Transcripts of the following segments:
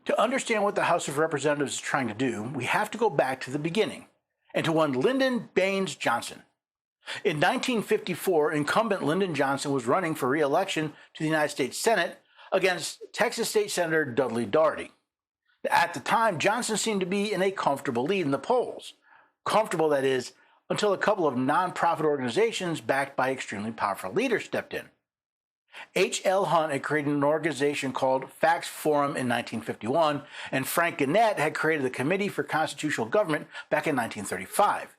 To understand what the House of Representatives is trying to do, we have to go back to the beginning and to one Lyndon Baines Johnson. In 1954, incumbent Lyndon Johnson was running for re-election to the United States Senate against Texas State Senator Dudley Dougherty. At the time, Johnson seemed to be in a comfortable lead in the polls. Comfortable, that is, until a couple of nonprofit organizations backed by extremely powerful leaders stepped in. H.L. Hunt had created an organization called Facts Forum in 1951, and Frank Gannett had created the Committee for Constitutional Government back in 1935.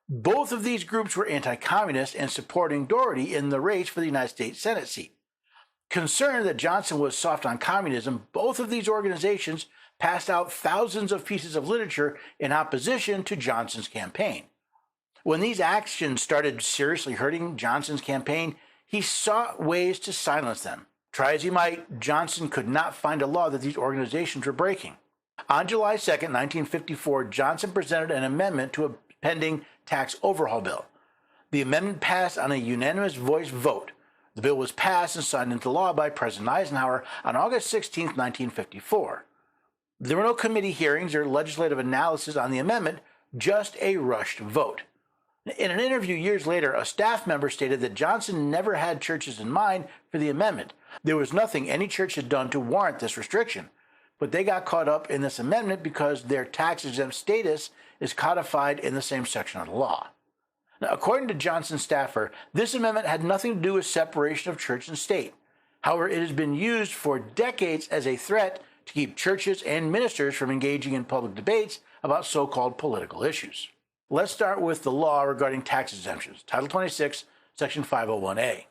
Both of these groups were anti-communist and supporting Dougherty in the race for the United States Senate seat. Concerned that Johnson was soft on communism, both of these organizations passed out thousands of pieces of literature in opposition to Johnson's campaign. When these actions started seriously hurting Johnson's campaign, he sought ways to silence them. Try as he might, Johnson could not find a law that these organizations were breaking. On July 2, 1954, Johnson presented an amendment to a pending tax overhaul bill. The amendment passed on a unanimous voice vote. The bill was passed and signed into law by President Eisenhower on August 16, 1954. There were no committee hearings or legislative analysis on the amendment, just a rushed vote. In an interview years later, a staff member stated that Johnson never had churches in mind for the amendment. There was nothing any church had done to warrant this restriction. But they got caught up in this amendment because their tax-exempt status is codified in the same section of the law. Now, according to Johnson's staffer, this amendment had nothing to do with separation of church and state. However, it has been used for decades as a threat to keep churches and ministers from engaging in public debates about so-called political issues. Let's start with the law regarding tax exemptions, Title 26, Section 501A.